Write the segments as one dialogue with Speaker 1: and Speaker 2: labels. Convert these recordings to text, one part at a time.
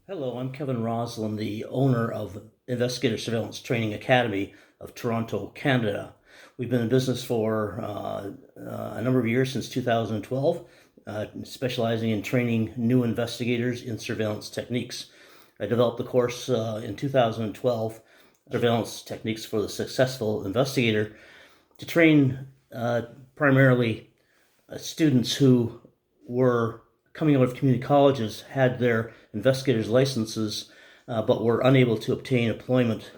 Speaker 1: Hello, I'm Kevin Roslin, the owner of Investigator Surveillance Training Academy of Toronto, Canada. We've been in business for a number of years, since 2012, specializing in training new investigators in surveillance techniques. I developed the course in 2012, Surveillance Techniques for the Successful Investigator, to train primarily students who were coming out of community colleges, had their investigators' licenses, but were unable to obtain employment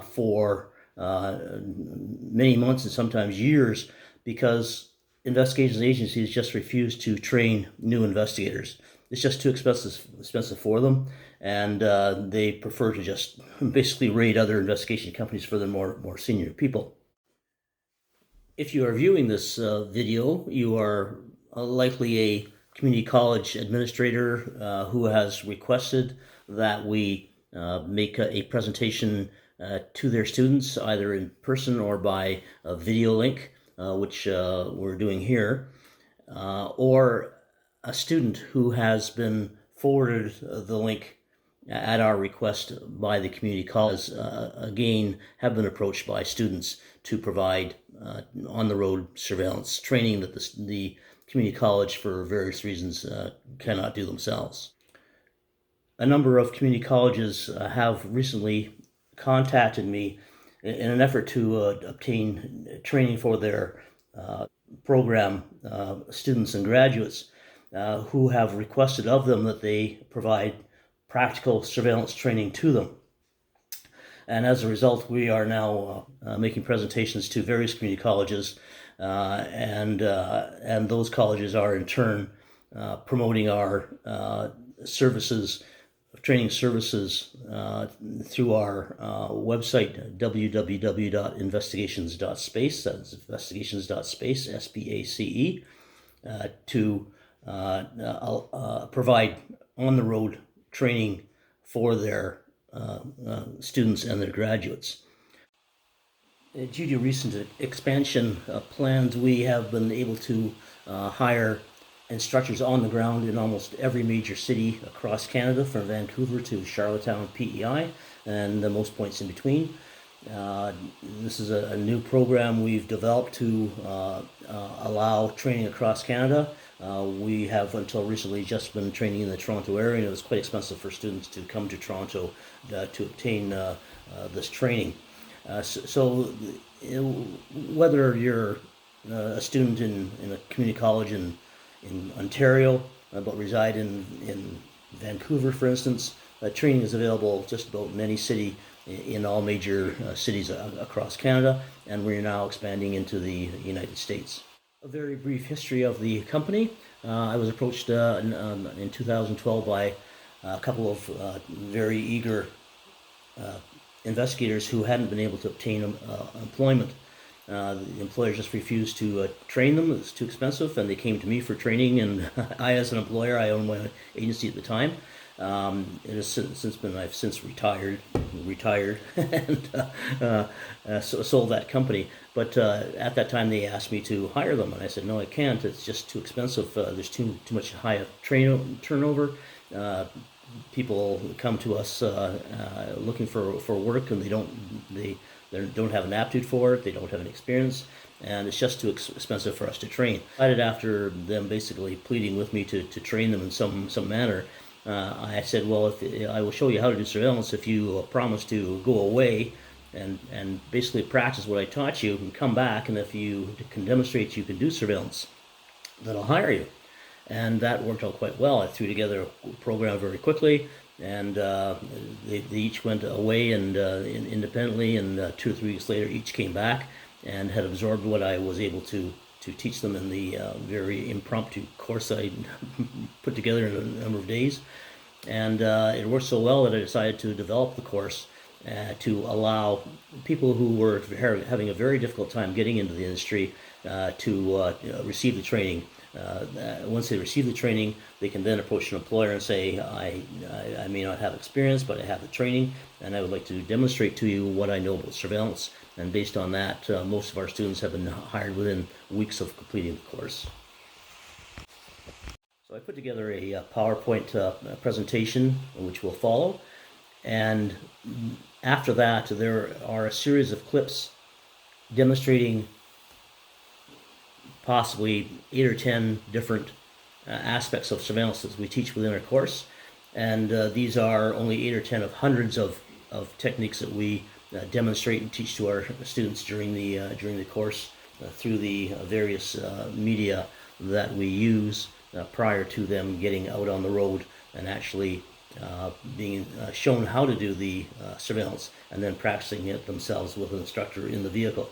Speaker 1: for many months and sometimes years because investigations agencies just refuse to train new investigators. It's just too expensive for them, and they prefer to just basically raid other investigation companies for their more senior people. If you are viewing this video, you are likely a community college administrator who has requested that we make a presentation to their students, either in person or by a video link, which we're doing here, or a student who has been forwarded the link at our request by the community college, again, have been approached by students to provide on-the-road surveillance training that the community college, for various reasons, cannot do themselves. A number of community colleges have recently contacted me in an effort to obtain training for their program students and graduates who have requested of them that they provide practical surveillance training to them. And as a result, we are now making presentations to various community colleges, and those colleges are in turn promoting our services, training services, through our website, www.investigations.space. That's investigations.space, SPACE, to provide on-the-road training for their students and their graduates. Due to recent expansion plans, we have been able to hire instructors on the ground in almost every major city across Canada, from Vancouver to Charlottetown, PEI, and most points in between. This is a new program we've developed to allow training across Canada. We have until recently just been training in the Toronto area, and it was quite expensive for students to come to Toronto to obtain this training. So whether you're a student in a community college in Ontario, but reside in Vancouver, for instance, training is available just about in any city in all major cities across Canada, and we're now expanding into the United States. A very brief history of the company. I was approached in 2012 by a couple of very eager investigators who hadn't been able to obtain employment. The employers just refused to train them. It was too expensive, and they came to me for training. And I, as an employer, I owned my agency at the time. I've since retired, and sold that company. But at that time, they asked me to hire them, and I said, no, I can't. It's just too expensive. There's too much high turnover. People come to us looking for work, and they don't have an aptitude for it. They don't have an experience, and it's just too expensive for us to train. I decided, after them basically pleading with me to train them in some manner, I said, well, if I will show you how to do surveillance if you promise to go away and basically practice what I taught you and come back, and if you can demonstrate you can do surveillance, then I'll hire you. And that worked out quite well. I threw together a program very quickly, and they each went away and independently, and 2 or 3 weeks later each came back and had absorbed what I was able to teach them in the very impromptu course I put together in a number of days. And it worked so well that I decided to develop the course to allow people who were having a very difficult time getting into the industry to receive the training. Once they receive the training, they can then approach an employer and say, I may not have experience, but I have the training, and I would like to demonstrate to you what I know about surveillance. And based on that, most of our students have been hired within weeks of completing the course. So I put together a PowerPoint presentation, which will follow, and after that, there are a series of clips demonstrating possibly 8 or 10 different aspects of surveillance that we teach within our course. And these are only 8 or 10 of hundreds of techniques that we demonstrate and teach to our students during the course through the various media that we use prior to them getting out on the road and actually being shown how to do the surveillance and then practicing it themselves with an instructor in the vehicle.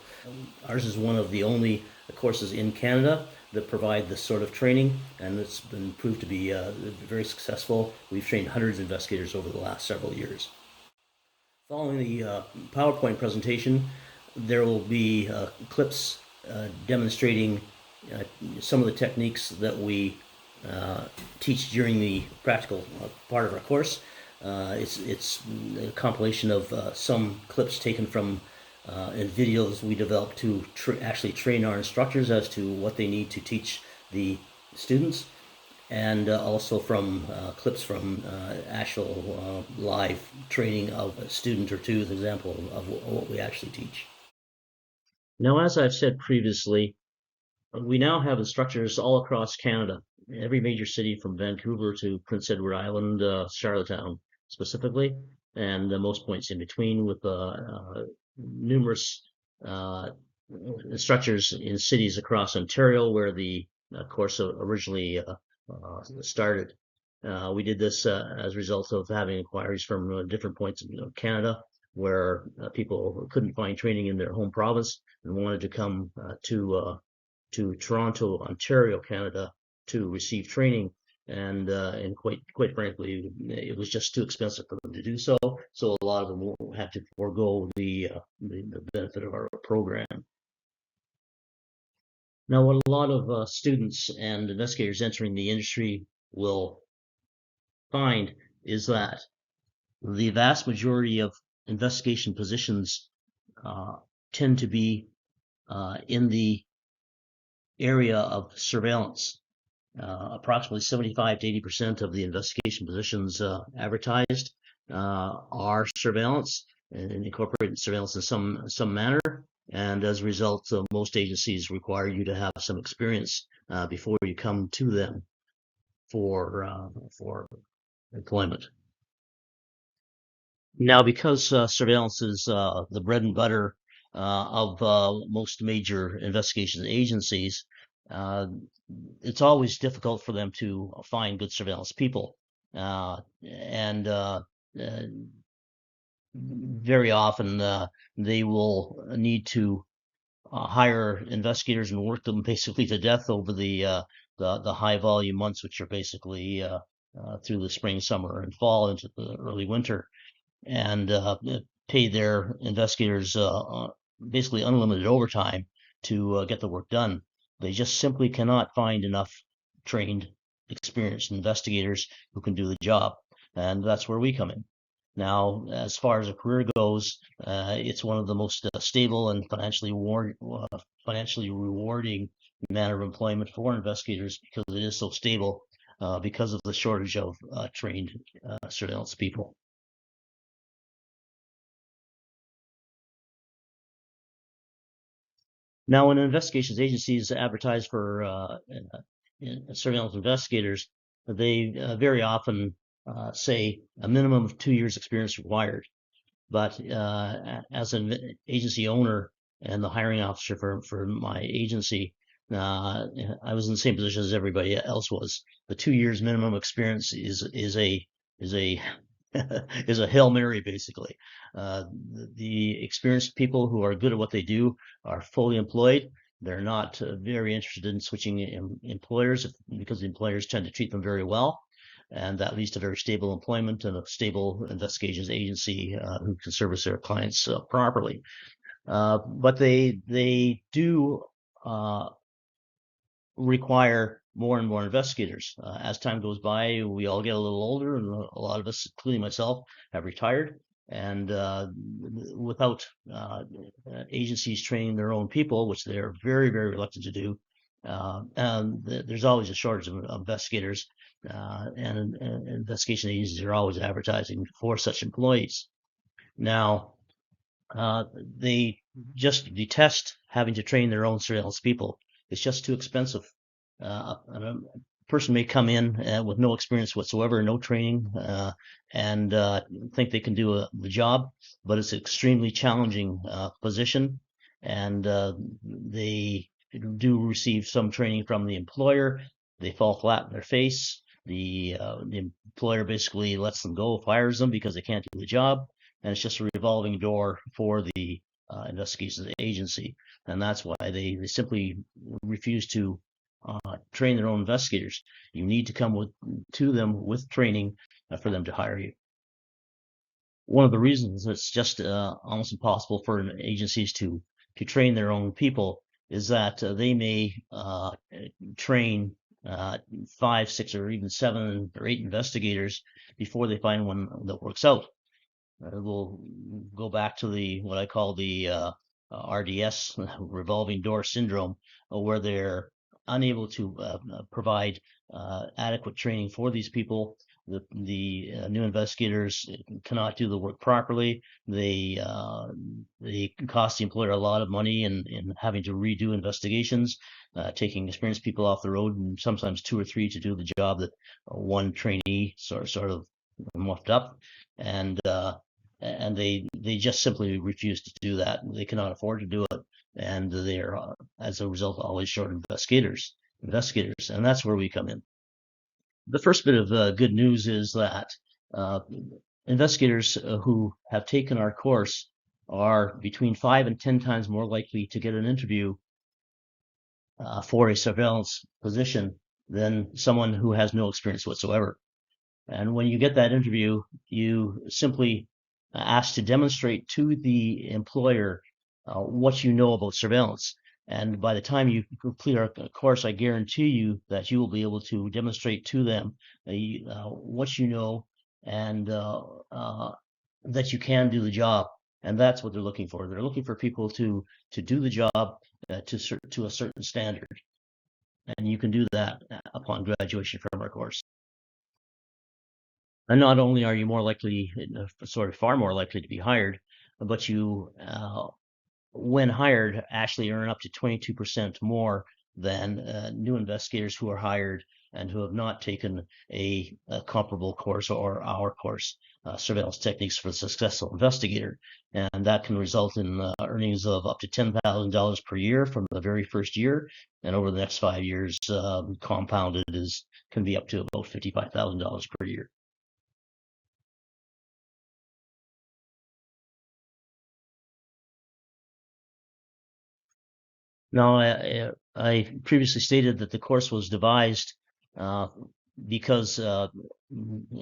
Speaker 1: Ours is one of the only courses in Canada that provide this sort of training, and it's been proved to be very successful. We've trained hundreds of investigators over the last several years. Following the PowerPoint presentation, there will be clips demonstrating uh, some of the techniques that we teach during the practical part of our course. It's a compilation of some clips taken from and videos we developed to actually train our instructors as to what they need to teach the students, and also from clips from actual live training of a student or two, as an example of what we actually teach. Now, as I've said previously, we now have instructors all across Canada, every major city from Vancouver to Prince Edward Island, Charlottetown specifically, and most points in between, with numerous uh, instructors in cities across Ontario where the course originally started. We did this as a result of having inquiries from different points of Canada where people couldn't find training in their home province and wanted to come to Toronto, Ontario, Canada, to receive training, and quite frankly, it was just too expensive for them to do so. So a lot of them had to forego the benefit of our program. Now, what a lot of students and investigators entering the industry will find is that the vast majority of investigation positions uh, tend to be in the area of surveillance. Approximately 75 to 80% of the investigation positions advertised are surveillance and incorporate surveillance in some manner. And as a result, most agencies require you to have some experience before you come to them for employment. Now, because surveillance is the bread and butter of most major investigation agencies, uh, it's always difficult for them to find good surveillance people. And very often they will need to hire investigators and work them basically to death over the high volume months, which are basically through the spring, summer, and fall into the early winter, and pay their investigators basically unlimited overtime to get the work done. They just simply cannot find enough trained, experienced investigators who can do the job, and that's where we come in. Now, as far as a career goes, it's one of the most stable and financially rewarding manner of employment for investigators because it is so stable because of the shortage of trained surveillance people. Now, when investigations agencies advertise for surveillance investigators, they very often say a minimum of 2 years experience required. But as an agency owner and the hiring officer for my agency, I was in the same position as everybody else was. The 2 years minimum experience is a is a Hail Mary, basically. The experienced people who are good at what they do are fully employed. They're not very interested in switching employers because the employers tend to treat them very well. And that leads to very stable employment and a stable investigations agency who can service their clients properly. But they do uh, require more and more investigators. As time goes by, we all get a little older, and a lot of us, including myself, have retired. And without agencies training their own people, which they're very, very reluctant to do, There's always a shortage of investigators, and investigation agencies are always advertising for such employees. Now, uh, they just detest having to train their own surveillance people. It's just too expensive. A person may come in with no experience whatsoever, no training, and think they can do the job, but it's an extremely challenging position, and they do receive some training from the employer. They fall flat in their face. The employer basically lets them go, fires them because they can't do the job, and it's just a revolving door for the investigations agency, and that's why they simply refuse to train their own investigators. You need to come to them with training for them to hire you. One of the reasons it's just almost impossible for agencies to train their own people is that they may train five, six, or even 7 or 8 investigators before they find one that works out. We'll go back to the what I call the RDS, revolving door syndrome, where they're unable to provide adequate training for these people. The new investigators cannot do the work properly. They cost the employer a lot of money in having to redo investigations, taking experienced people off the road, and sometimes 2 or 3 to do the job that one trainee sort of muffed up. And they just simply refuse to do that. They cannot afford to do it, and they are, as a result, always short investigators, and that's where we come in. The first bit of good news is that uh, investigators who have taken our course are between 5 and 10 times more likely to get an interview for a surveillance position than someone who has no experience whatsoever. And when you get that interview, you simply ask to demonstrate to the employer what you know about surveillance. And by the time you complete our course, I guarantee you that you will be able to demonstrate to them what you know, and that you can do the job. And that's what they're looking for. They're looking for people to do the job to a certain standard. And you can do that upon graduation from our course. And not only are you more likely, sort of far more likely to be hired, but you, when hired, actually earn up to 22% more than new investigators who are hired and who have not taken a comparable course or our course, Surveillance Techniques for the Successful Investigator. And that can result in earnings of up to $10,000 per year from the very first year. And over the next 5 years, compounded can be up to about $55,000 per year. Now, I previously stated that the course was devised uh, because a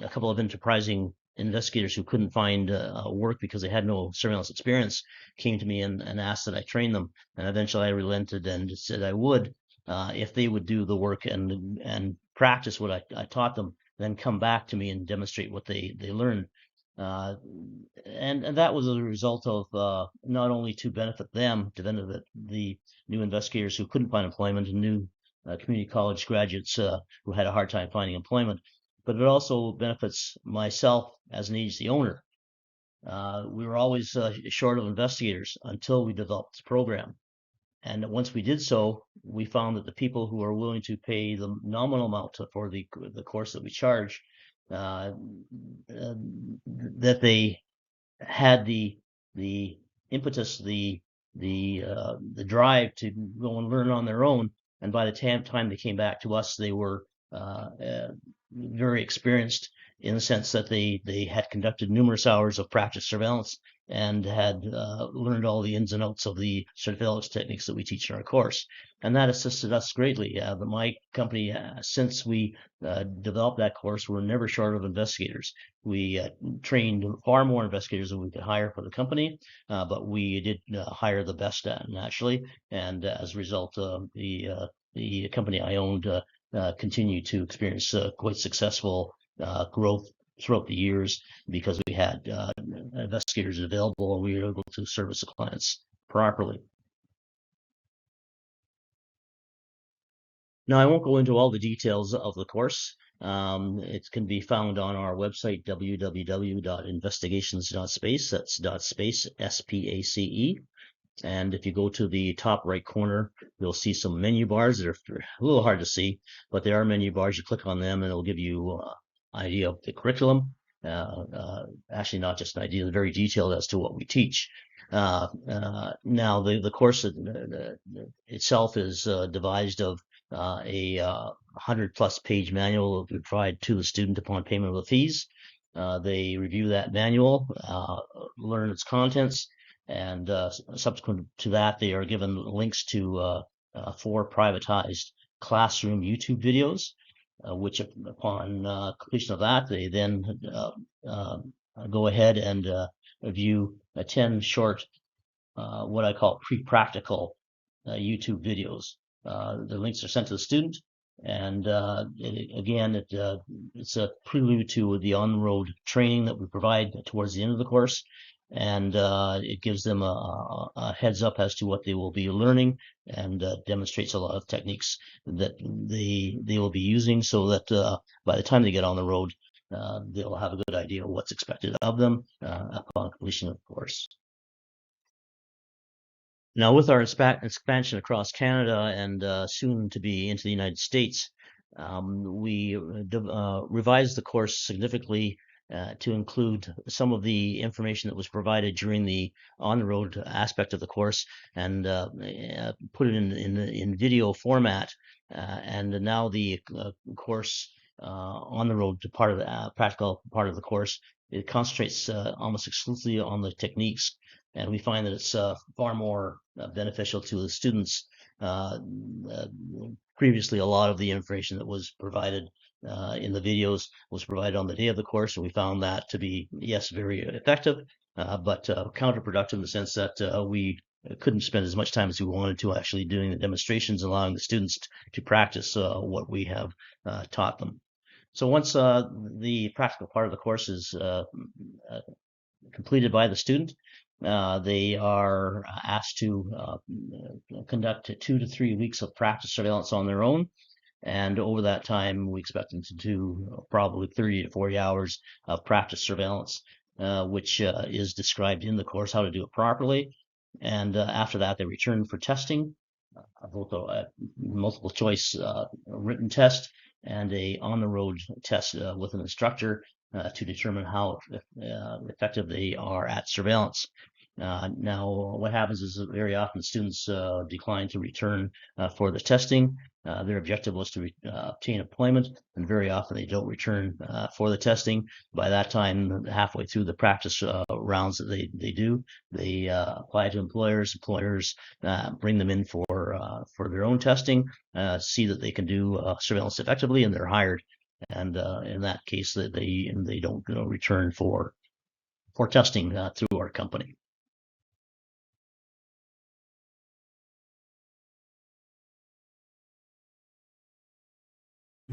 Speaker 1: couple of enterprising investigators who couldn't find work because they had no surveillance experience came to me and asked that I train them. And eventually I relented and said I would, if they would do the work and practice what I taught them, then come back to me and demonstrate what they learned. Uh, and that was a result of not only to benefit them, to benefit the new investigators who couldn't find employment and new community college graduates who had a hard time finding employment, but it also benefits myself as an agency owner. We were always short of investigators until we developed this program. And once we did so, we found that the people who are willing to pay the nominal amount for the course that we charge, uh, that they had the impetus, the drive to go and learn on their own. And by the time they came back to us, they were very experienced in the sense that they had conducted numerous hours of practice surveillance and had learned all the ins and outs of the surveillance techniques that we teach in our course. And that assisted us greatly. My company, since we developed that course, we're never short of investigators. We trained far more investigators than we could hire for the company, but we did hire the best naturally. And as a result, the company I owned continued to experience quite successful growth throughout the years because we had investigators available and we were able to service the clients properly. Now, I won't go into all the details of the course. It can be found on our website, www.investigations.space. That's .space, SPACE. And if you go to the top right corner, you'll see some menu bars that are a little hard to see, but there are menu bars. You click on them and it'll give you an idea of the curriculum. Actually, not just an idea, very detailed as to what we teach. Now, the course itself is devised of a 100-plus page manual that we provide to the student upon payment of the fees. They review that manual, learn its contents, and subsequent to that, they are given links to 4 privatized classroom YouTube videos, which upon completion of that, they then go ahead and view 10 short, what I call pre-practical YouTube videos. The links are sent to the student, and it's a prelude to the on-the-road training that we provide towards the end of the course, and it gives them a heads up as to what they will be learning, and demonstrates a lot of techniques that they will be using, so that by the time they get on the road, they'll have a good idea of what's expected of them upon completion of the course. Now, with our expansion across Canada and soon to be into the United States, we revised the course significantly to include some of the information that was provided during the on-the-road aspect of the course, and put it in video format. And now the course on the road to part of the practical part of the course, it concentrates almost exclusively on the techniques. And we find that it's far more beneficial to the students. Previously, a lot of the information that was provided in the videos was provided on the day of the course, and we found that to be, yes, very effective, but counterproductive in the sense that we couldn't spend as much time as we wanted to actually doing the demonstrations, allowing the students to practice what we have taught them. So once the practical part of the course is completed by the student, they are asked to conduct 2 to 3 weeks of practice surveillance on their own. And over that time, we expect them to do probably 30 to 40 hours of practice surveillance, which is described in the course, how to do it properly. And after that, they return for testing, both a multiple choice written test and a on-the-road test with an instructor to determine how effective they are at surveillance. Now, what happens is that very often students decline to return for the testing. Their objective was to obtain employment, and very often they don't return for the testing. By that time, halfway through the practice rounds that they do, they apply to employers. Employers bring them in for their own testing, see that they can do surveillance effectively, and they're hired. And in that case, they don't return for testing through our company.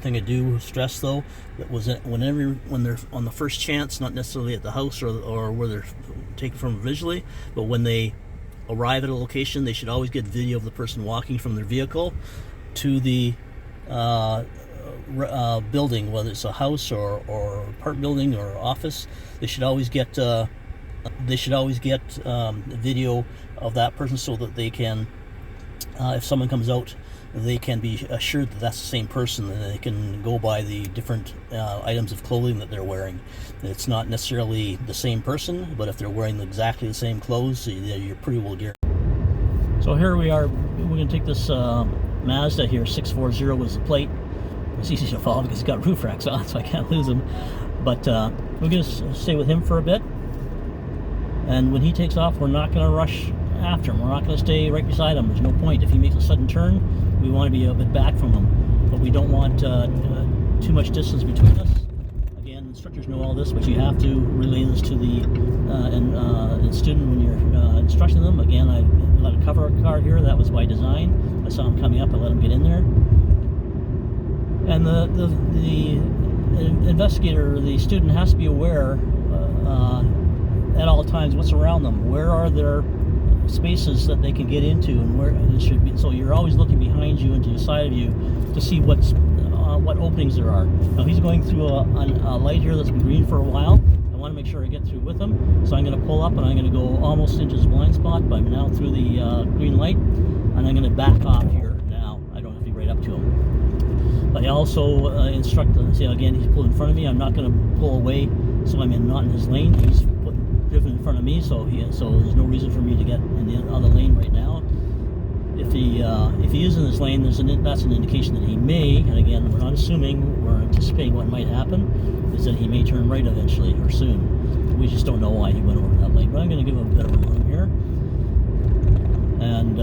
Speaker 1: Thing I do stress though, that was that when they're on the first chance, not necessarily at the house or where they're taken from visually, but when they arrive at a location, they should always get video of the person walking from their vehicle to the building, whether it's a house or apartment building or office. They should always get video of that person, so that they can, if someone comes out, they can be assured that that's the same person, and they can go by the different items of clothing that they're wearing. It's not necessarily the same person, but if they're wearing exactly the same clothes, you're pretty well guaranteed. So here we are. We're going to take this Mazda here, 640 was the plate. It's easy to follow because he's got roof racks on, so I can't lose him. But we're going to stay with him for a bit. And when he takes off, we're not going to rush after him. We're not going to stay right beside him. There's no point. If he makes a sudden turn, we want to be a bit back from him. But we don't want too much distance between us. Again, instructors know all this, but you have to relay this to the student when you're instructing them. Again, I let a cover car here. That was by design. I saw him coming up. I let him get in there. And the investigator, the student, has to be aware at all times what's around them. Where are their spaces that they can get into and where it should be. So you're always looking behind you and to the side of you to see what openings there are. Now he's going through a light here that's been green for a while. I want to make sure I get through with him, so I'm going to pull up and I'm going to go almost into his blind spot, but I'm now through the green light, and I'm going to back off here now. I don't have to be right up to him. But I also instruct them, see again, he's pulled in front of me. I'm not going to pull away, so I'm not in his lane. He's driven in front of me, so there's no reason for me to get in the other lane right now. If he is in his lane, that's an indication that he may, and again, we're not assuming, we're anticipating what might happen, is that he may turn right eventually or soon. We just don't know why he went over that lane. But I'm going to give him a bit of a room here, and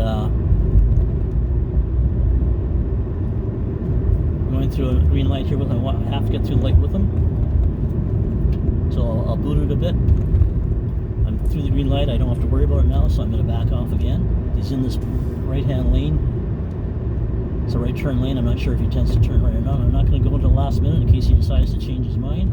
Speaker 1: going through a green light here with him. I have to get through the light with him, so I'll boot it a bit. I'm through the green light. I don't have to worry about it now, so I'm going to back off again. He's in this right-hand lane. It's a right turn lane. I'm not sure if he tends to turn right or not. I'm not going to go into the last minute in case he decides to change his mind.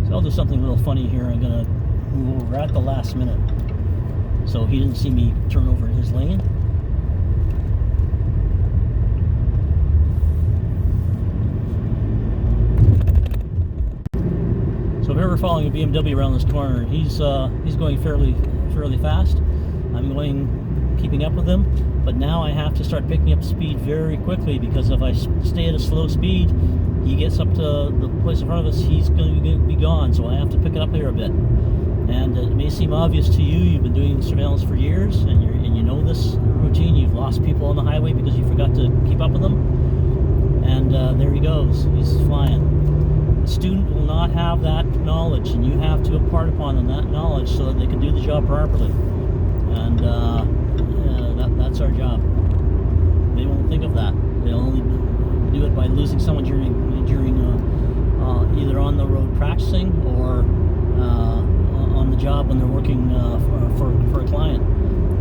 Speaker 1: So I'll do something a little funny here. I'm going to move over at the last minute, so he didn't see me turn over in his lane. So if you're ever following a BMW around this corner, he's going fairly fast. I'm keeping up with him, but now I have to start picking up speed very quickly, because if I stay at a slow speed, he gets up to the place in front of us, he's going to be gone. So I have to pick it up here a bit. And it may seem obvious to you. You've been doing surveillance for years, and you know this routine. You've lost people on the highway because you forgot to keep up with them, and there he goes. He's flying. The student will not have that knowledge, and you have to impart upon them that knowledge so that they can do the job properly. And that's our job. They won't think of that. They'll only do it by losing someone during either on the road practicing or on the job when they're working for a client.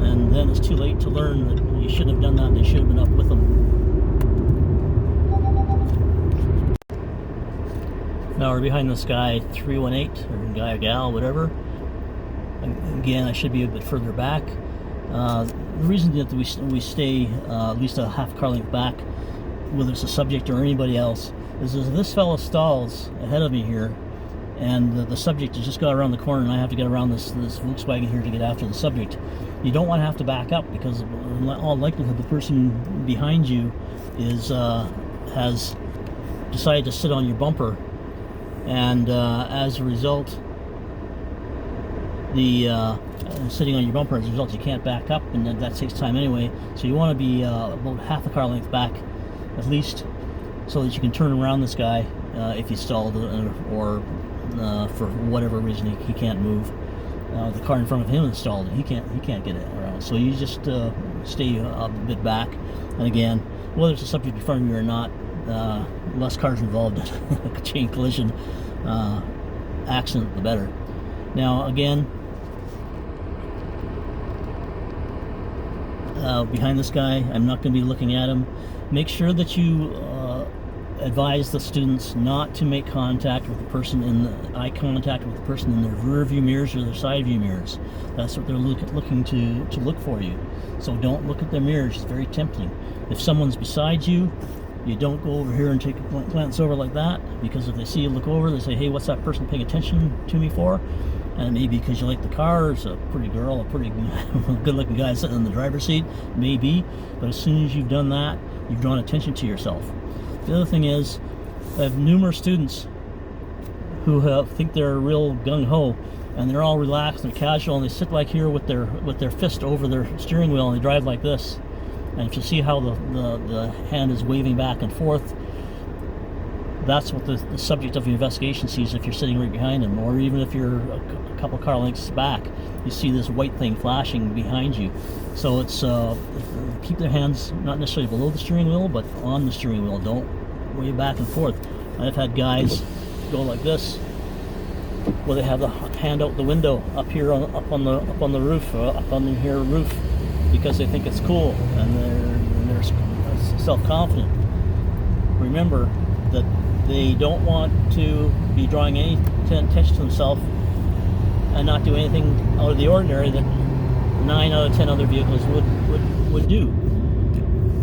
Speaker 1: And then it's too late to learn that you shouldn't have done that and they should have been up with them. Now we're behind this guy 318, or guy or gal, whatever. Again, I should be a bit further back. The reason that we stay at least a half car length back, whether it's a subject or anybody else, is if this fellow stalls ahead of me here, and the subject has just got around the corner, and I have to get around this Volkswagen here to get after the subject. You don't want to have to back up, because in all likelihood the person behind you has decided to sit on your bumper. And as a result, sitting on your bumper, as a result, you can't back up, and that takes time anyway. So you want to be about half a car length back, at least, so that you can turn around this guy if he's stalled or for whatever reason he can't move. The car in front of him is stalled, and he can't get it around. So you just stay a bit back. And again, whether it's a subject in front of you or not, less cars involved in a chain collision accident, the better. Now again, behind this guy, I'm not going to be looking at him. Make sure that you advise the students not to make contact with the person eye contact with the person in their rear view mirrors or their side view mirrors. That's what they're looking to look for you. So don't look at their mirrors. It's very tempting. If someone's beside you, you don't go over here and take a glance over like that, because if they see you look over, they say, hey, what's that person paying attention to me for? And it may be because you like the car, it's a pretty girl, a pretty good-looking guy sitting in the driver's seat, maybe. But as soon as you've done that, you've drawn attention to yourself. The other thing is, I have numerous students who think they're real gung-ho, and they're all relaxed, they're casual, and they sit like here with their fist over their steering wheel, and they drive like this. And if you see how the hand is waving back and forth, that's what the subject of the investigation sees if you're sitting right behind him, or even if you're a couple car lengths back, you see this white thing flashing behind you. So it's keep their hands not necessarily below the steering wheel, but on the steering wheel. Don't wave back and forth. I've had guys go like this, where they have the hand out the window up here up on the roof, up on the here roof, because they think it's cool and they're self-confident. Remember that they don't want to be drawing any attention to themselves and not do anything out of the ordinary that 9 out of 10 other vehicles would do.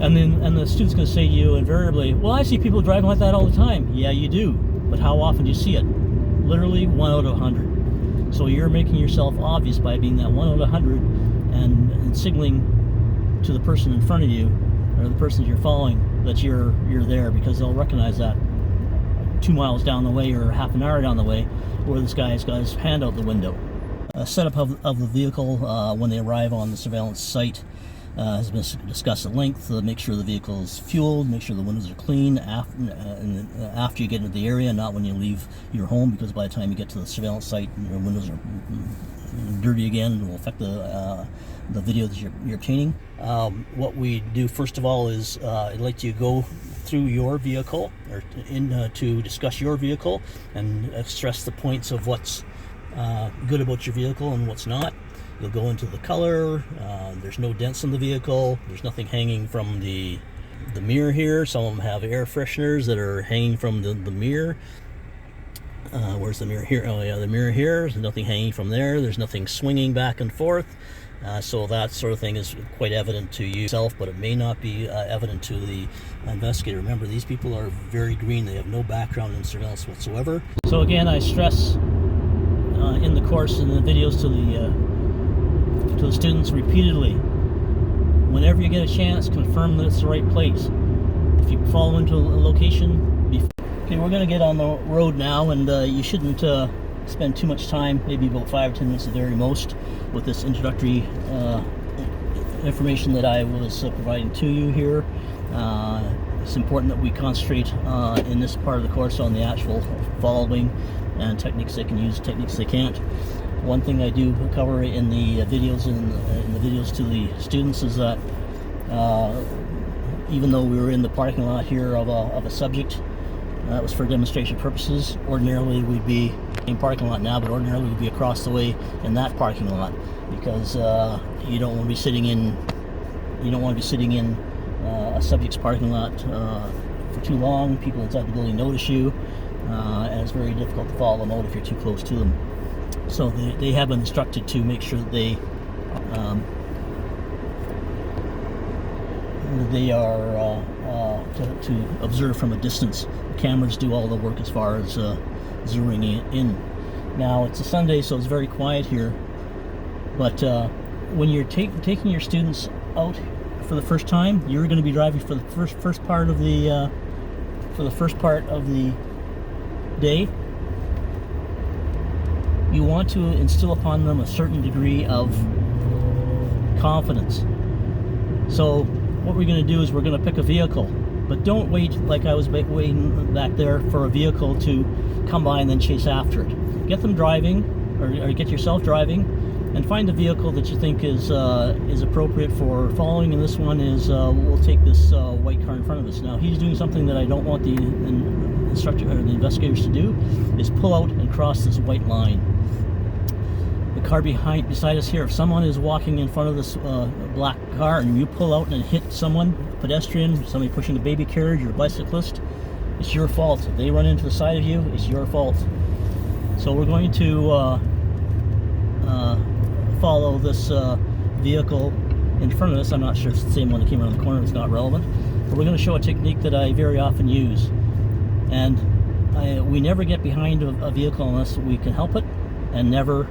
Speaker 1: And the student's going to say to you invariably, well, I see people driving like that all the time. Yeah, you do, but how often do you see it? Literally 1 out of 100. So you're making yourself obvious by being that 1 out of 100 and signaling to the person in front of you, or the person you're following, that you're there, because they'll recognize that 2 miles down the way or half an hour down the way where this guy's got his hand out the window. Setup of the vehicle when they arrive on the surveillance site has been discussed at length. Make sure the vehicle is fueled, make sure the windows are clean after you get into the area, not when you leave your home, because by the time you get to the surveillance site, your windows are dirty again, and will affect the video that you're obtaining. What we do first of all is I'd like you to go through your vehicle, or to discuss your vehicle and stress the points of what's good about your vehicle and what's not. You'll go into the color. There's no dents in the vehicle. There's nothing hanging from the mirror here. Some of them have air fresheners that are hanging from the mirror. Where's the mirror here? Oh yeah, the mirror here. There's nothing hanging from there. There's nothing swinging back and forth. So that sort of thing is quite evident to yourself, but it may not be evident to the investigator. Remember, these people are very green. They have no background in surveillance whatsoever. So again, I stress in the course and the videos to the students repeatedly, whenever you get a chance, confirm that it's the right place. If you fall into a location before. Okay, we're going to get on the road now, and you shouldn't spend too much time, maybe about 5 or 10 minutes at the very most, with this introductory information that I was providing to you here. It's important that we concentrate in this part of the course on the actual following and techniques they can use, techniques they can't. One thing I do cover in the videos to the students is that even though we were in the parking lot here of a subject, that was for demonstration purposes. Ordinarily we'd be in parking lot now, but ordinarily we'd be across the way in that parking lot, because you don't want to be sitting in a subject's parking lot for too long. People inside the building notice you, and it's very difficult to follow them out if you're too close to them. So they have been instructed to make sure that they are to observe from a distance. The cameras do all the work as far as zeroing in. Now it's a Sunday, so it's very quiet here. But when you're taking your students out for the first time, you're going to be driving for the first part of the day. You want to instill upon them a certain degree of confidence. So what we're going to do is we're going to pick a vehicle, but don't wait like I was waiting back there for a vehicle to come by and then chase after it. Get them driving, or get yourself driving, and find a vehicle that you think is appropriate for following. And this one is we'll take this white car in front of us. Now he's doing something that I don't want the instructor or the investigators to do, is pull out and cross this white line. The car beside us here, if someone is walking in front of this black car and you pull out and hit someone, a pedestrian, somebody pushing a baby carriage or a bicyclist, it's your fault. If they run into the side of you, it's your fault. So we're going to follow this vehicle in front of us. I'm not sure if it's the same one that came around the corner. It's not relevant. But we're going to show a technique that I very often use. And we never get behind a vehicle unless we can help it, and never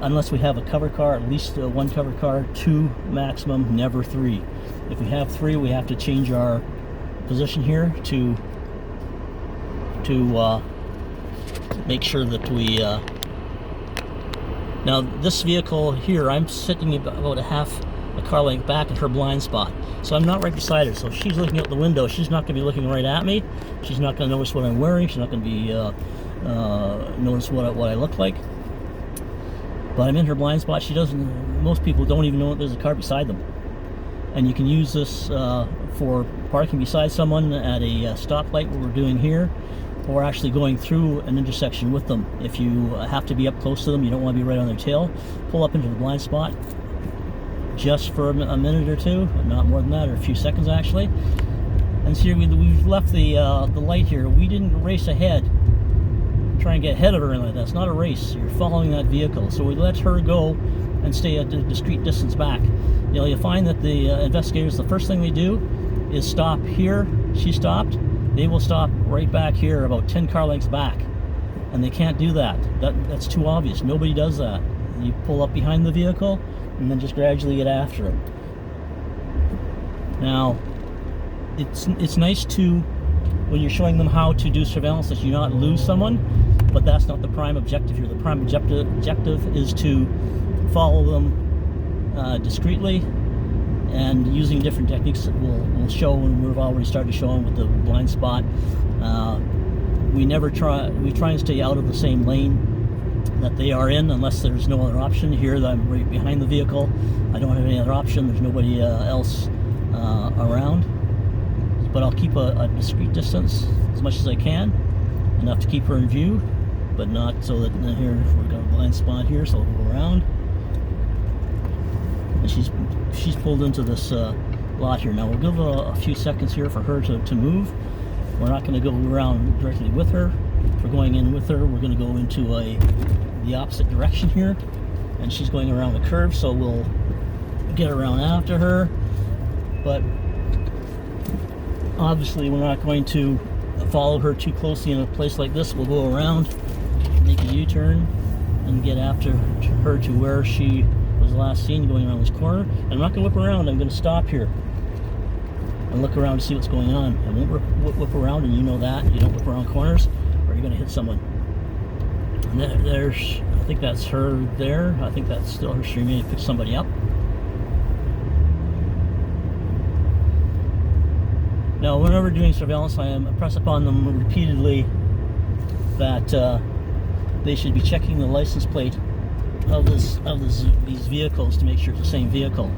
Speaker 1: unless we have a cover car, at least one cover car, 2 maximum, never 3. If we have 3, we have to change our position here to make sure that we now this vehicle here, I'm sitting about a car length back in her blind spot, so I'm not right beside her. So if she's looking out the window, she's not going to be looking right at me. She's not going to notice what I'm wearing. She's not going to be notice what I look like. But I'm in her blind spot. She doesn't. Most people don't even know that there's a car beside them. And you can use this for parking beside someone at a stoplight, what we're doing here, or actually going through an intersection with them. If you have to be up close to them, you don't want to be right on their tail, pull up into the blind spot just for a minute or 2, not more than that, or a few seconds actually. And so here we've left the light here. We didn't race ahead. try and get ahead of her and like that. It's not a race. You're following that vehicle. So we let her go and stay at a discrete distance back. You'll find that the investigators, the first thing they do is stop here. She stopped. They will stop right back here, about 10 car lengths back. And they can't do that. That's too obvious. Nobody does that. You pull up behind the vehicle and then just gradually get after it. Now, it's nice to, when you're showing them how to do surveillance, that you not lose someone, but that's not the prime objective here. The prime objective is to follow them discreetly, and using different techniques that we'll show, and we've already started showing with the blind spot. We try and stay out of the same lane that they are in, unless there's no other option. Here, I'm right behind the vehicle. I don't have any other option. There's nobody else around. But I'll keep a discrete distance as much as I can, enough to keep her in view, but not so that here we've got a blind spot here, so I'll go around. And she's pulled into this lot here. Now we'll give a few seconds here for her to move. We're not going to go around directly with her. If we're going in with her, we're going to go into the opposite direction here, and she's going around the curve, so we'll get around after her. But obviously we're not going to follow her too closely in a place like this. We'll go around, make a U-turn, and get after her to where she was last seen, going around this corner. And I'm not going to whip around. I'm going to stop here and look around to see what's going on. I won't whip around, and you know that. You don't whip around corners or you're going to hit someone. And there's, I think that's her there. I think that's still her. She may have picked somebody up. Now, whenever doing surveillance, I impress upon them repeatedly that they should be checking the license plate of these vehicles to make sure it's the same vehicle.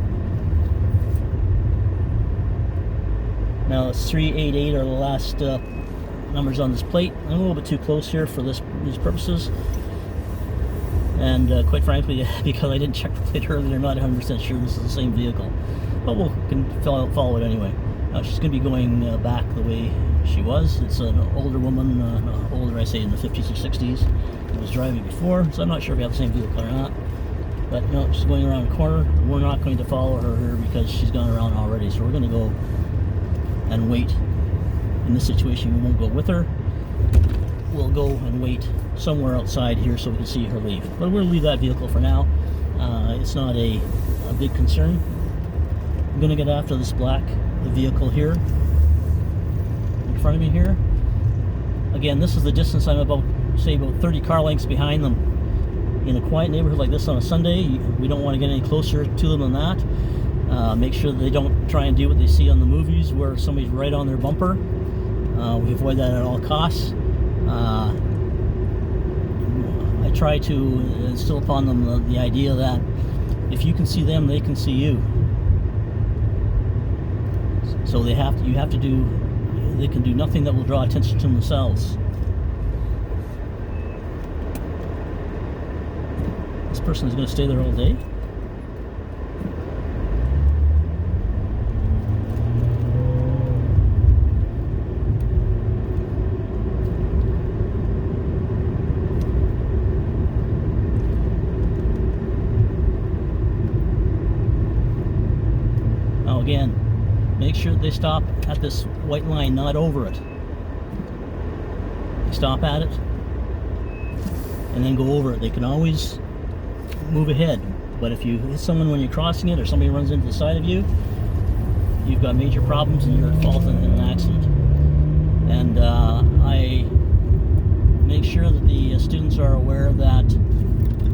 Speaker 1: Now, it's 388 are the last numbers on this plate. I'm a little bit too close here for these purposes, and quite frankly, because I didn't check the plate earlier, I'm not 100% sure this is the same vehicle, but we can follow it anyway. She's going to be going back the way she was. It's an older woman, older I say in the 50s or 60s, who was driving before, so I'm not sure if we have the same vehicle or not. But no, she's going around the corner. We're not going to follow her here because she's gone around already, so we're going to go and wait. In this situation, we won't go with her. We'll go and wait somewhere outside here so we can see her leave. But we'll leave that vehicle for now. It's not a big concern. I'm going to get after this black vehicle here in front of me here. Again, this is the distance. I'm about 30 car lengths behind them. In a quiet neighborhood like this on a Sunday, we don't want to get any closer to them than that. Make sure that they don't try and do what they see on the movies where somebody's right on their bumper. We avoid that at all costs. I try to instill upon them the idea that if you can see them, they can see you. So they can do nothing that will draw attention to themselves. This person is going to stay there all day. Now again, make sure they stop at this white line, not over it. They stop at it and then go over it. They can always move ahead, but if you hit someone when you're crossing it, or somebody runs into the side of you, you've got major problems and you're at fault in an accident. And I make sure that the students are aware that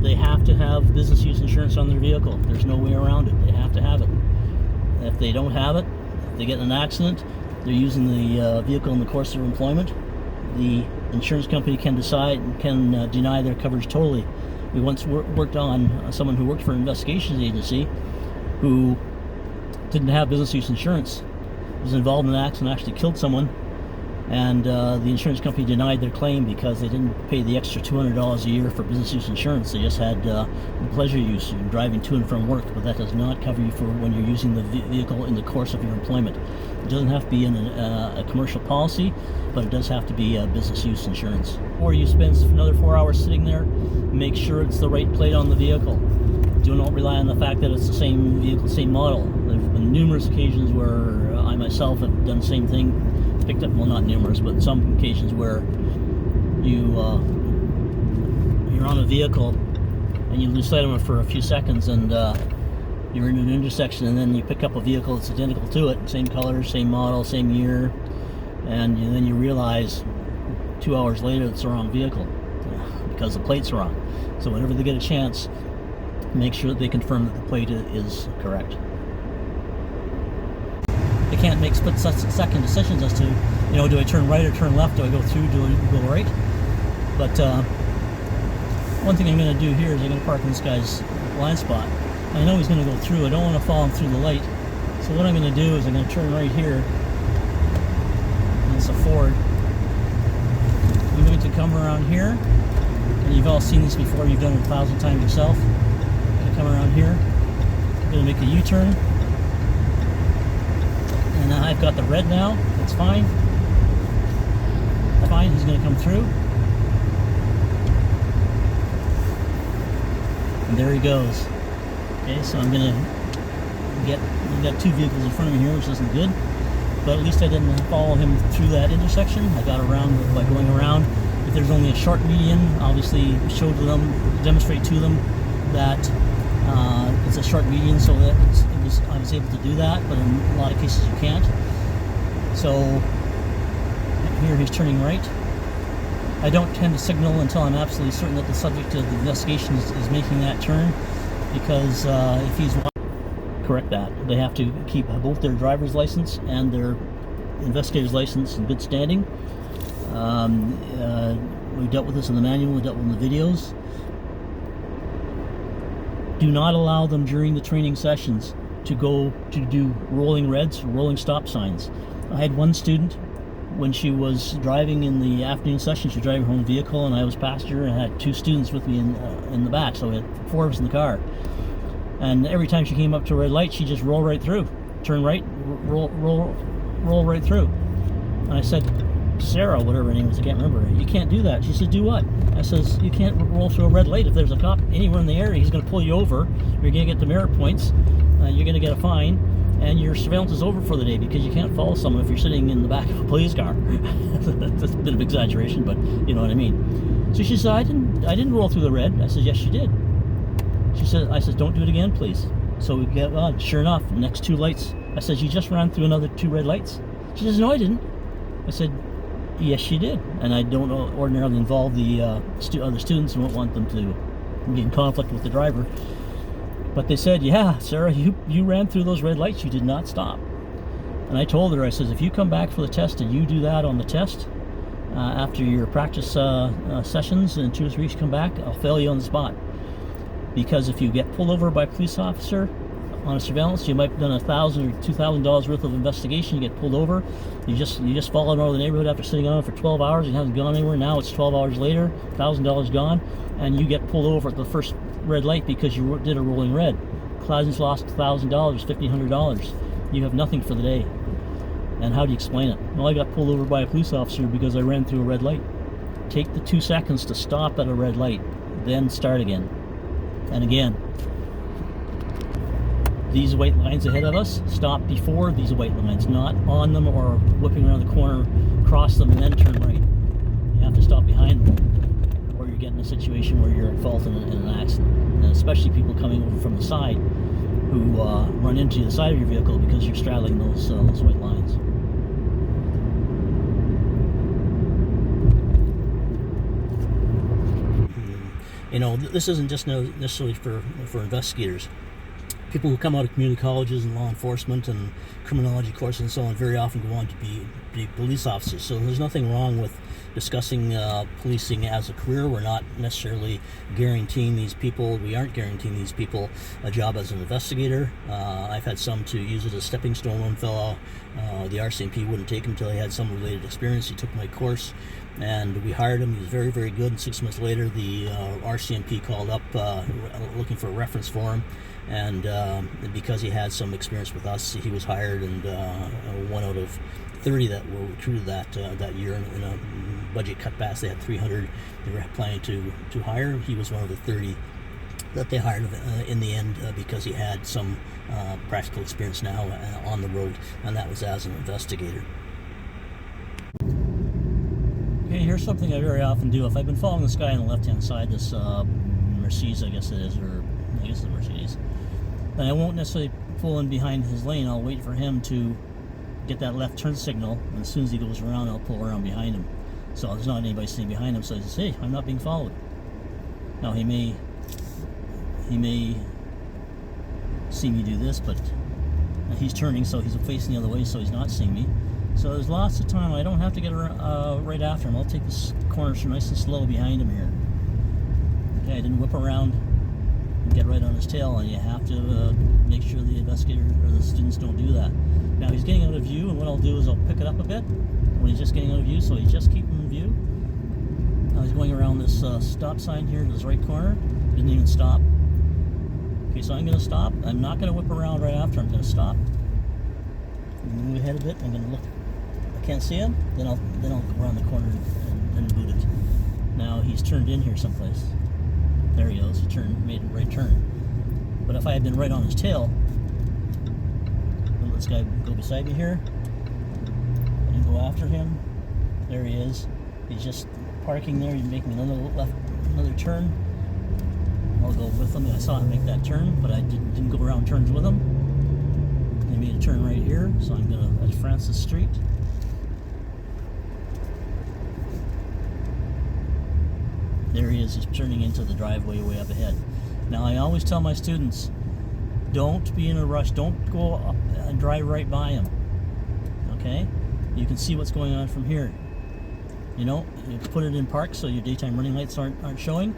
Speaker 1: they have to have business use insurance on their vehicle. There's no way around it. They have to have it. If they don't have it, if they get in an accident, they're using the vehicle in the course of their employment, the insurance company can deny their coverage totally. We once worked on someone who worked for an investigations agency who didn't have business use insurance, was involved in an accident, actually killed someone, and the insurance company denied their claim because they didn't pay the extra $200 a year for business use insurance. They just had pleasure use, driving to and from work, but that does not cover you for when you're using the vehicle in the course of your employment. It doesn't have to be in a commercial policy, but it does have to be business use insurance. Or you spend another 4 hours sitting there, make sure it's the right plate on the vehicle. Do not rely on the fact that it's the same vehicle, same model. There's been numerous occasions where I myself have done the same thing, picked up, well, not numerous, but some occasions where you're on a vehicle and you lose sight of it for a few seconds, and you're in an intersection, and then you pick up a vehicle that's identical to it, same color, same model, same year, and then you realize 2 hours later it's the wrong vehicle because the plate's wrong. So whenever they get a chance, make sure that they confirm that the plate is correct. They can't make split-second decisions as to, do I turn right or turn left? Do I go through? Do I go right? But one thing I'm going to do here is I'm going to park in this guy's blind spot. I know he's going to go through. I don't want to follow him through the light. So what I'm going to do is I'm going to turn right here. And it's a Ford. I'm going to come around here. And you've all seen this before. You've done it 1,000 times yourself. I'm going to come around here. I'm going to make a U-turn. And I've got the red now. That's fine. That's fine. He's going to come through. And there he goes. Okay, so I'm gonna we've got two vehicles in front of me here, which isn't good. But at least I didn't follow him through that intersection. I got around by going around. If there's only a short median, obviously demonstrate to them that it's a short median, so that I was able to do that. But in a lot of cases you can't. So here he's turning right. I don't tend to signal until I'm absolutely certain that the subject of the investigation is making that turn, because if he's correct that, they have to keep both their driver's license and their investigator's license in good standing. We dealt with this in the manual, we dealt with in the videos. Do not allow them during the training sessions to go to do rolling reds or rolling stop signs. I had one student, when she was driving in the afternoon session, she was driving her own vehicle, and I was passenger, and I had two students with me in the back, so we had four of us in the car. And every time she came up to a red light, she'd just roll right through, turn right, roll right through. And I said, Sarah, whatever her name was, I can't remember, you can't do that. She said, do what? I says, you can't roll through a red light. If there's a cop anywhere in the area, he's going to pull you over. You're going to get demerit points. You're going to get a fine. And your surveillance is over for the day, because you can't follow someone if you're sitting in the back of a police car. That's a bit of exaggeration, but you know what I mean. So she said, I didn't roll through the red. I said, yes, you did. I said, don't do it again, please. So we get on. Sure enough, next two lights. I said, you just ran through another two red lights. She says, no, I didn't. I said, yes, she did. And I don't ordinarily involve the other students and won't want them to be in conflict with the driver. But they said, yeah, Sarah, you ran through those red lights. You did not stop. And I told her, I says, if you come back for the test and you do that on the test, after your practice sessions in 2 or 3 weeks, come back, I'll fail you on the spot. Because if you get pulled over by a police officer on a surveillance, you might have done $1,000 or $2,000 worth of investigation. You get pulled over. You just followed over the neighborhood after sitting on it for 12 hours. You haven't gone anywhere. Now it's 12 hours later, $1,000 gone, and you get pulled over at the first red light because you did a rolling red. Clausen's lost $1,000, $1,500. You have nothing for the day. And how do you explain it? Well, I got pulled over by a police officer because I ran through a red light. Take the 2 seconds to stop at a red light, then start again. And again, these white lines ahead of us, stop before these white lines, not on them or whipping around the corner, cross them and then turn right. You have to stop behind them, or you're getting a situation where you're at fault in an accident. And especially people coming over from the side who run into the side of your vehicle because you're straddling those white lines. You know, this isn't just necessarily for investigators. People who come out of community colleges and law enforcement and criminology courses and so on very often go on to be police officers. So there's nothing wrong with discussing policing as a career. We're not necessarily guaranteeing these people. We aren't guaranteeing these people a job as an investigator. I've had some to use it as a stepping stone. One fellow, the RCMP wouldn't take him until he had some related experience. He took my course, and we hired him. He was very, very good. And 6 months later, the RCMP called up looking for a reference for him. And because he had some experience with us, he was hired, and one out of 30 that were recruited that year in a budget cutbacks. They had 300 they were planning to hire. He was one of the 30 that they hired in the end because he had some practical experience now on the road, and that was as an investigator. Okay, here's something I very often do. If I've been following this guy on the left-hand side, this Mercedes, I guess it is, or I guess it's a Mercedes, then I won't necessarily pull in behind his lane. I'll wait for him to get that left turn signal, and as soon as he goes around, I'll pull around behind him. So there's not anybody sitting behind him, so he says, hey, I'm not being followed. Now he may see me do this, but he's turning, so he's facing the other way, so he's not seeing me. So there's lots of time. I don't have to get right after him. I'll take this corner nice and slow behind him here. Okay, I didn't whip around and get right on his tail, and you have to make sure the investigator or the students don't do that. Now he's getting out of view, and what I'll do is I'll pick it up a bit when he's just getting out of view, so he's just keeping in view. Now he's going around this stop sign here to this right corner. Didn't even stop. Okay, so I'm going to stop. I'm not going to whip around right after. I'm going to stop. Move ahead a bit. I'm going to look. I can't see him. Then I'll go around the corner and boot it. Now he's turned in here someplace. There he goes. He made a right turn. But if I had been right on his tail, let this guy go beside me here. I didn't go after him. There he is. He's just parking there. He's making another turn. I'll go with him. I saw him make that turn, but I didn't go around turns with him. He made a turn right here, so I'm gonna, that's Francis Street. There he is. He's turning into the driveway way up ahead. Now I always tell my students, don't be in a rush. Don't go up and drive right by him. Okay? You can see what's going on from here. You know, you put it in park so your daytime running lights aren't showing,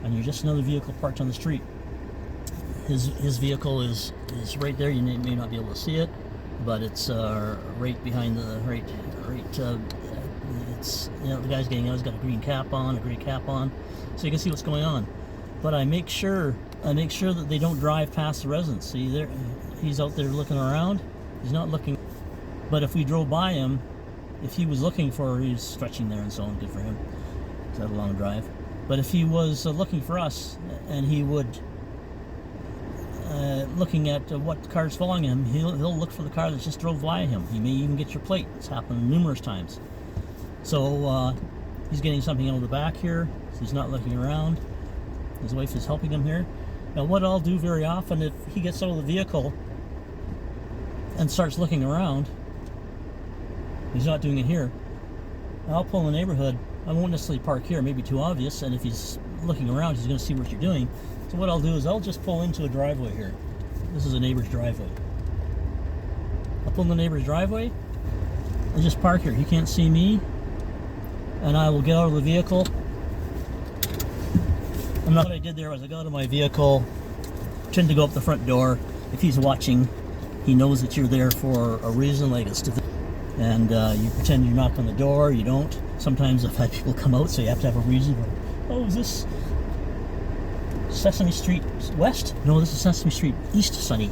Speaker 1: and you're just another vehicle parked on the street. His vehicle is right there. You may not be able to see it, but it's right behind the it's, you know, the guy's getting out. He's got a green cap on, a gray cap on, so you can see what's going on. But I make sure that they don't drive past the residence. See there, he's out there looking around. He's not looking. But if we drove by him, if he was looking for, he's stretching there and so on. Good for him. He's had a long drive. But if he was looking for us, and he would looking at what car's following him, he'll look for the car that just drove by him. He may even get your plate. It's happened numerous times. So he's getting something out of the back here. So he's not looking around. His wife is helping him here. Now what I'll do very often, if he gets out of the vehicle and starts looking around, he's not doing it here, I'll pull in the neighborhood. I won't necessarily park here, maybe too obvious, and if he's looking around, he's going to see what you're doing. So what I'll do is I'll just pull into a driveway here. This is a neighbor's driveway. I'll pull in the neighbor's driveway and just park here. He can't see me, and I will get out of the vehicle. What I did there was I got out of my vehicle, pretend to go up the front door. If he's watching, he knows that you're there for a reason, like it's to, and you pretend you knock on the door. You don't. Sometimes I've had people come out, so you have to have a reason. Oh, is this Sesame Street West? No, this is Sesame Street East, Sonny.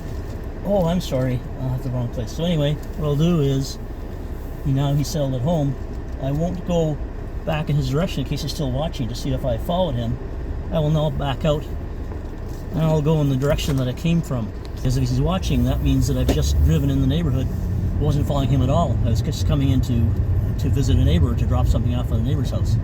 Speaker 1: Oh, I'm sorry. I have the wrong place. So anyway, what I'll do is, now he's settled at home. I won't go back in his direction in case he's still watching to see if I followed him. I will now back out, and I'll go in the direction that I came from. Because if he's watching, that means that I've just driven in the neighborhood. I wasn't following him at all. I was just coming in to visit a neighbor, to drop something off at the neighbor's house.